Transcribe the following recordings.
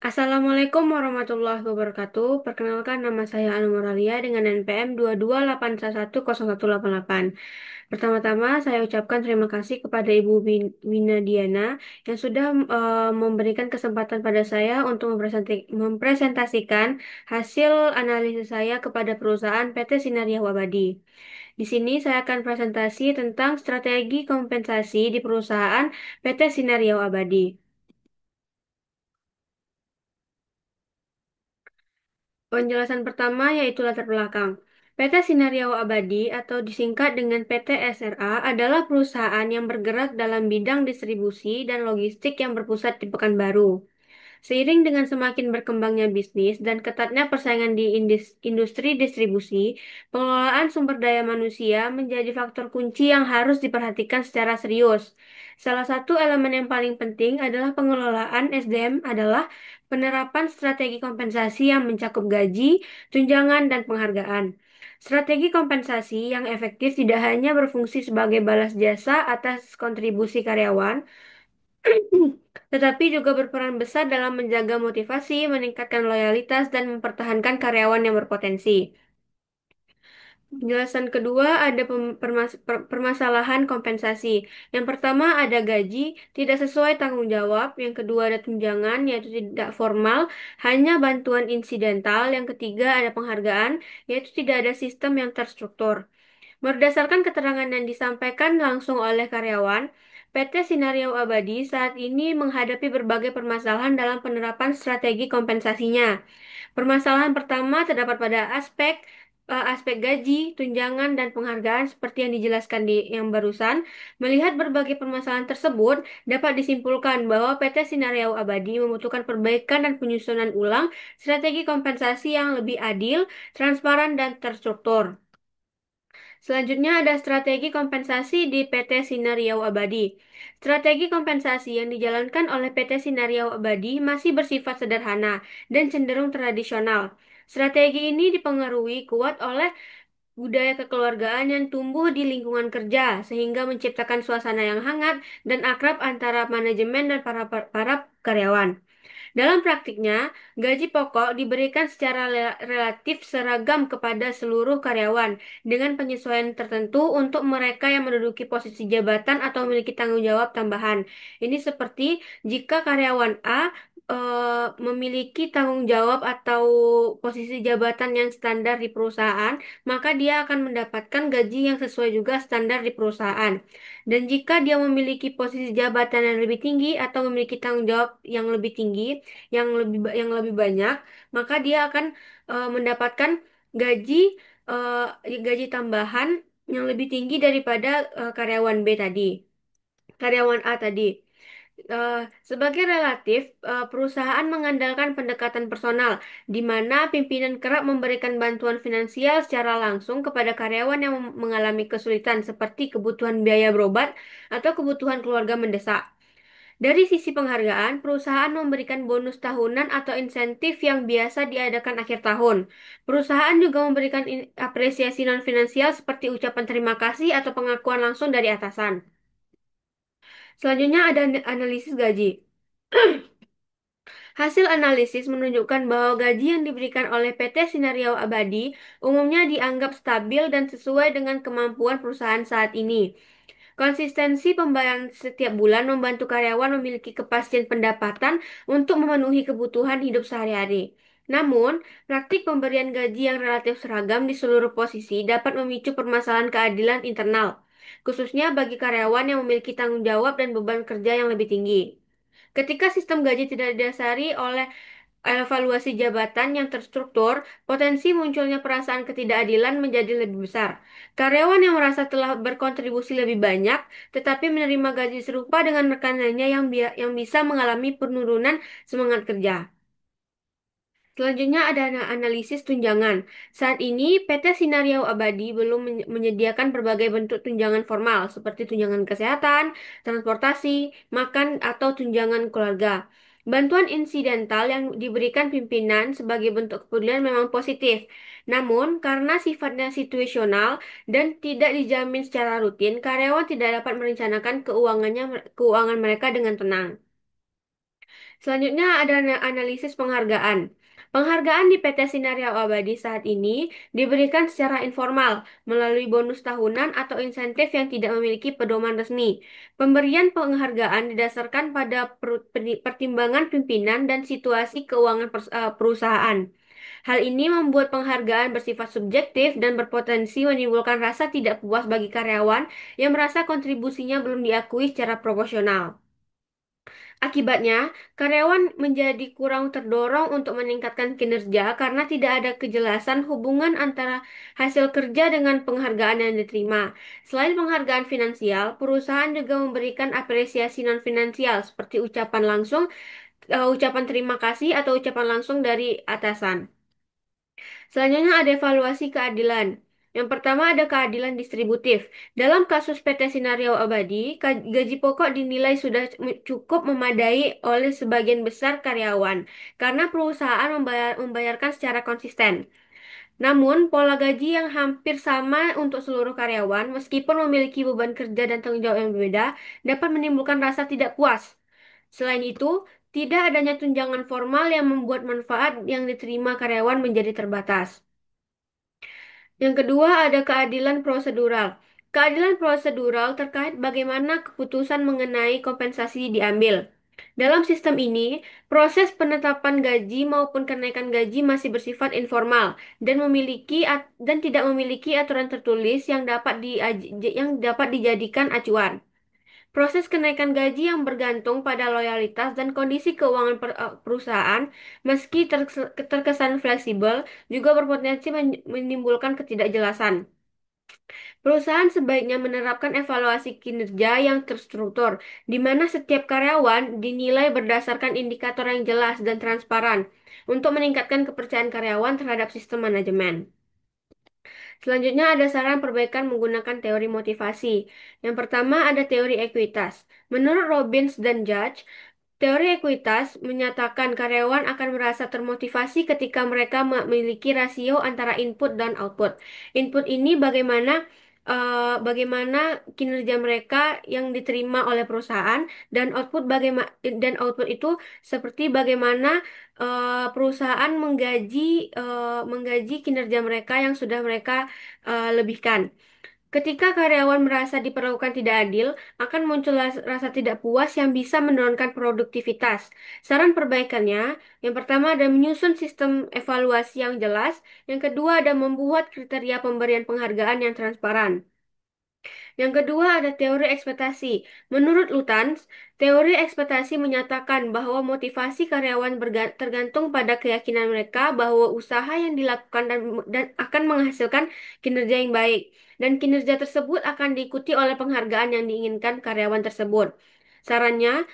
Assalamualaikum warahmatullahi wabarakatuh. Perkenalkan nama saya Anu Moralia dengan NPM 22810188. Pertama-tama saya ucapkan terima kasih kepada Ibu Wina Diana yang sudah memberikan kesempatan pada saya untuk mempresentasikan hasil analisis saya kepada perusahaan PT Sinarya Wabadi. Di sini saya akan presentasi tentang strategi kompensasi di perusahaan PT Sinarya Abadi. Penjelasan pertama yaitu latar belakang. PT Sinaryo Abadi atau disingkat dengan PT SRA adalah perusahaan yang bergerak dalam bidang distribusi dan logistik yang berpusat di Pekanbaru. Seiring dengan semakin berkembangnya bisnis dan ketatnya persaingan di industri distribusi, pengelolaan sumber daya manusia menjadi faktor kunci yang harus diperhatikan secara serius. Salah satu elemen yang paling penting adalah pengelolaan SDM adalah penerapan strategi kompensasi yang mencakup gaji, tunjangan, dan penghargaan. Strategi kompensasi yang efektif tidak hanya berfungsi sebagai balas jasa atas kontribusi karyawan, tetapi juga berperan besar dalam menjaga motivasi, meningkatkan loyalitas, dan mempertahankan karyawan yang berpotensi. Penjelasan kedua ada permasalahan kompensasi. Yang pertama ada gaji tidak sesuai tanggung jawab. Yang kedua ada tunjangan yaitu tidak formal, hanya bantuan insidental. Yang ketiga ada penghargaan yaitu tidak ada sistem yang terstruktur. Berdasarkan keterangan yang disampaikan langsung oleh karyawan, PT Sinaryo Abadi saat ini menghadapi berbagai permasalahan dalam penerapan strategi kompensasinya. Permasalahan pertama terdapat pada aspek gaji, tunjangan, dan penghargaan seperti yang dijelaskan di yang barusan. Melihat berbagai permasalahan tersebut, dapat disimpulkan bahwa PT Sinaryo Abadi membutuhkan perbaikan dan penyusunan ulang strategi kompensasi yang lebih adil, transparan, dan terstruktur. Selanjutnya ada strategi kompensasi di PT Sinar Riau Abadi. Strategi kompensasi yang dijalankan oleh PT Sinar Riau Abadi masih bersifat sederhana dan cenderung tradisional. Strategi ini dipengaruhi kuat oleh budaya kekeluargaan yang tumbuh di lingkungan kerja, sehingga menciptakan suasana yang hangat dan akrab antara manajemen dan para karyawan. Dalam praktiknya, gaji pokok diberikan secara relatif seragam kepada seluruh karyawan dengan penyesuaian tertentu untuk mereka yang menduduki posisi jabatan atau memiliki tanggung jawab tambahan. Ini seperti jika karyawan A memiliki tanggung jawab atau posisi jabatan yang standar di perusahaan, maka dia akan mendapatkan gaji yang sesuai juga standar di perusahaan. Dan jika dia memiliki posisi jabatan yang lebih tinggi atau memiliki tanggung jawab yang lebih tinggi, yang lebih banyak, maka dia akan mendapatkan gaji gaji tambahan yang lebih tinggi daripada karyawan B tadi, karyawan A tadi. Sebagai relatif, perusahaan mengandalkan pendekatan personal, di mana pimpinan kerap memberikan bantuan finansial secara langsung kepada karyawan yang mengalami kesulitan seperti kebutuhan biaya berobat atau kebutuhan keluarga mendesak. Dari sisi penghargaan, perusahaan memberikan bonus tahunan atau insentif yang biasa diadakan akhir tahun. Perusahaan juga memberikan apresiasi non-finansial seperti ucapan terima kasih atau pengakuan langsung dari atasan. Selanjutnya ada analisis gaji. Hasil analisis menunjukkan bahwa gaji yang diberikan oleh PT Sinaryo Abadi umumnya dianggap stabil dan sesuai dengan kemampuan perusahaan saat ini. Konsistensi pembayaran setiap bulan membantu karyawan memiliki kepastian pendapatan untuk memenuhi kebutuhan hidup sehari-hari. Namun, praktik pemberian gaji yang relatif seragam di seluruh posisi dapat memicu permasalahan keadilan internal, khususnya bagi karyawan yang memiliki tanggung jawab dan beban kerja yang lebih tinggi. Ketika sistem gaji tidak didasari oleh evaluasi jabatan yang terstruktur, potensi munculnya perasaan ketidakadilan menjadi lebih besar. Karyawan yang merasa telah berkontribusi lebih banyak, tetapi menerima gaji serupa dengan rekanannya yang bisa mengalami penurunan semangat kerja. Selanjutnya ada analisis tunjangan. Saat ini, PT Sinaryo Abadi belum menyediakan berbagai bentuk tunjangan formal seperti tunjangan kesehatan, transportasi, makan, atau tunjangan keluarga. Bantuan insidental yang diberikan pimpinan sebagai bentuk kepedulian memang positif. Namun, karena sifatnya situasional dan tidak dijamin secara rutin, karyawan tidak dapat merencanakan keuangan mereka dengan tenang. Selanjutnya ada analisis penghargaan. Penghargaan di PT Sinaria Abadi saat ini diberikan secara informal melalui bonus tahunan atau insentif yang tidak memiliki pedoman resmi. Pemberian penghargaan didasarkan pada pertimbangan pimpinan dan situasi keuangan perusahaan. Hal ini membuat penghargaan bersifat subjektif dan berpotensi menimbulkan rasa tidak puas bagi karyawan yang merasa kontribusinya belum diakui secara proporsional. Akibatnya, karyawan menjadi kurang terdorong untuk meningkatkan kinerja karena tidak ada kejelasan hubungan antara hasil kerja dengan penghargaan yang diterima. Selain penghargaan finansial, perusahaan juga memberikan apresiasi non-finansial seperti ucapan terima kasih atau ucapan langsung dari atasan. Selanjutnya ada evaluasi keadilan. Yang pertama ada keadilan distributif. Dalam kasus PT Sinario Abadi, gaji pokok dinilai sudah cukup memadai oleh sebagian besar karyawan karena perusahaan membayarkan secara konsisten. Namun, pola gaji yang hampir sama untuk seluruh karyawan, meskipun memiliki beban kerja dan tanggung jawab yang berbeda, dapat menimbulkan rasa tidak puas. Selain itu, tidak adanya tunjangan formal yang membuat manfaat yang diterima karyawan menjadi terbatas. Yang kedua ada keadilan prosedural. Keadilan prosedural terkait bagaimana keputusan mengenai kompensasi diambil. Dalam sistem ini, proses penetapan gaji maupun kenaikan gaji masih bersifat informal dan tidak memiliki aturan tertulis yang dapat dijadikan acuan. Proses kenaikan gaji yang bergantung pada loyalitas dan kondisi keuangan perusahaan, meski terkesan fleksibel, juga berpotensi menimbulkan ketidakjelasan. Perusahaan sebaiknya menerapkan evaluasi kinerja yang terstruktur, di mana setiap karyawan dinilai berdasarkan indikator yang jelas dan transparan untuk meningkatkan kepercayaan karyawan terhadap sistem manajemen. Selanjutnya ada saran perbaikan menggunakan teori motivasi. Yang pertama ada teori ekuitas. Menurut Robbins dan Judge, teori ekuitas menyatakan karyawan akan merasa termotivasi ketika mereka memiliki rasio antara input dan output. Input ini bagaimana kinerja mereka yang diterima oleh perusahaan dan output itu seperti bagaimana perusahaan menggaji kinerja mereka yang sudah mereka lebihkan. Ketika karyawan merasa diperlakukan tidak adil, akan muncul rasa tidak puas yang bisa menurunkan produktivitas. Saran perbaikannya, yang pertama ada menyusun sistem evaluasi yang jelas, yang kedua ada membuat kriteria pemberian penghargaan yang transparan. Yang kedua ada teori ekspektasi. Menurut Lutanz, teori ekspektasi menyatakan bahwa motivasi karyawan tergantung pada keyakinan mereka bahwa usaha yang dilakukan dan akan menghasilkan kinerja yang baik. Dan kinerja tersebut akan diikuti oleh penghargaan yang diinginkan karyawan tersebut. Sarannya,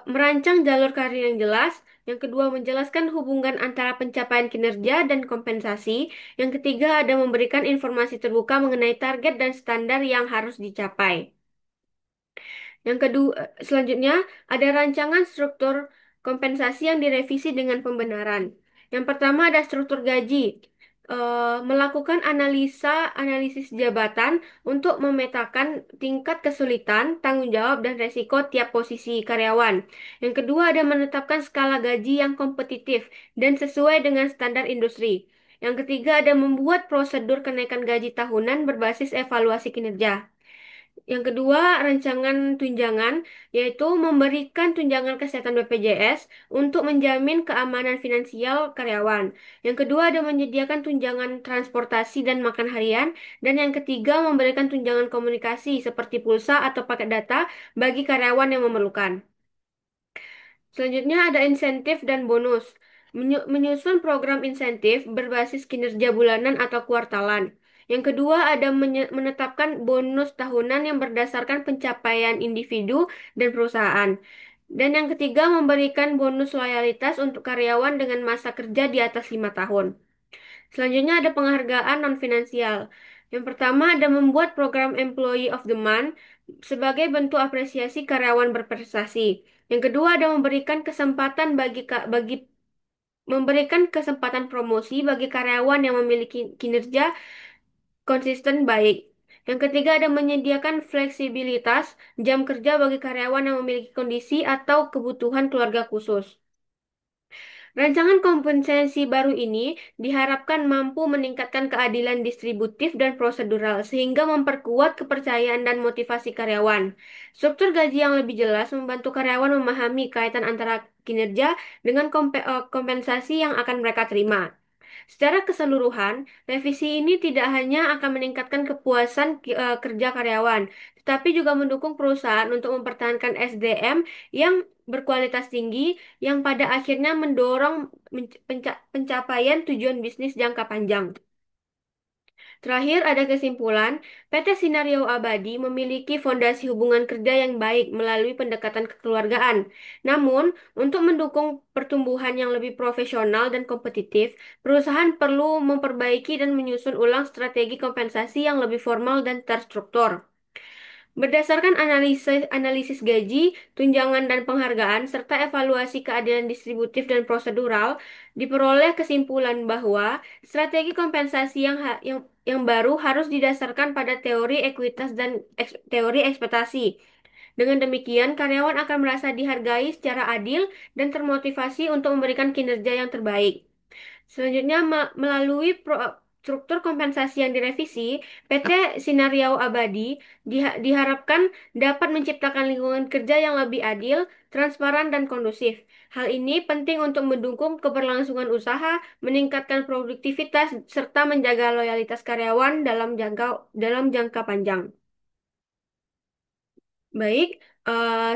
merancang jalur karir yang jelas. Yang kedua, menjelaskan hubungan antara pencapaian kinerja dan kompensasi. Yang ketiga, ada memberikan informasi terbuka mengenai target dan standar yang harus dicapai. Yang kedua, selanjutnya ada rancangan struktur kompensasi yang direvisi dengan pembenaran. Yang pertama ada struktur gaji. Melakukan analisis jabatan untuk memetakan tingkat kesulitan, tanggung jawab, dan resiko tiap posisi karyawan. Yang kedua ada menetapkan skala gaji yang kompetitif dan sesuai dengan standar industri. Yang ketiga ada membuat prosedur kenaikan gaji tahunan berbasis evaluasi kinerja. Yang kedua, rancangan tunjangan, yaitu memberikan tunjangan kesehatan BPJS untuk menjamin keamanan finansial karyawan. Yang kedua, ada menyediakan tunjangan transportasi dan makan harian. Dan yang ketiga, memberikan tunjangan komunikasi seperti pulsa atau paket data bagi karyawan yang memerlukan. Selanjutnya ada insentif dan bonus. Menyusun program insentif berbasis kinerja bulanan atau kuartalan. Yang kedua ada menetapkan bonus tahunan yang berdasarkan pencapaian individu dan perusahaan. Dan yang ketiga memberikan bonus loyalitas untuk karyawan dengan masa kerja di atas 5 tahun. Selanjutnya ada penghargaan non-finansial. Yang pertama ada membuat program Employee of the Month sebagai bentuk apresiasi karyawan berprestasi. Yang kedua ada memberikan kesempatan promosi bagi karyawan yang memiliki kinerja konsisten baik. Yang ketiga ada menyediakan fleksibilitas jam kerja bagi karyawan yang memiliki kondisi atau kebutuhan keluarga khusus. Rancangan kompensasi baru ini diharapkan mampu meningkatkan keadilan distributif dan prosedural sehingga memperkuat kepercayaan dan motivasi karyawan. Struktur gaji yang lebih jelas membantu karyawan memahami kaitan antara kinerja dengan kompensasi yang akan mereka terima. Secara keseluruhan, revisi ini tidak hanya akan meningkatkan kepuasan kerja karyawan, tetapi juga mendukung perusahaan untuk mempertahankan SDM yang berkualitas tinggi, yang pada akhirnya mendorong pencapaian tujuan bisnis jangka panjang. Terakhir, ada kesimpulan, PT Sinario Abadi memiliki fondasi hubungan kerja yang baik melalui pendekatan kekeluargaan. Namun, untuk mendukung pertumbuhan yang lebih profesional dan kompetitif, perusahaan perlu memperbaiki dan menyusun ulang strategi kompensasi yang lebih formal dan terstruktur. Berdasarkan analisis gaji, tunjangan dan penghargaan, serta evaluasi keadilan distributif dan prosedural, diperoleh kesimpulan bahwa strategi kompensasi yang baru harus didasarkan pada teori ekuitas dan teori ekspektasi. Dengan demikian, karyawan akan merasa dihargai secara adil dan termotivasi untuk memberikan kinerja yang terbaik. Selanjutnya, melalui struktur kompensasi yang direvisi, PT Sinariau Abadi diharapkan dapat menciptakan lingkungan kerja yang lebih adil, transparan, dan kondusif. Hal ini penting untuk mendukung keberlangsungan usaha, meningkatkan produktivitas, serta menjaga loyalitas karyawan dalam jangka panjang. Baik,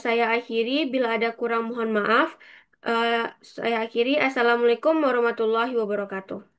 saya akhiri. Bila ada kurang, mohon maaf. Eh, saya akhiri. Assalamualaikum warahmatullahi wabarakatuh.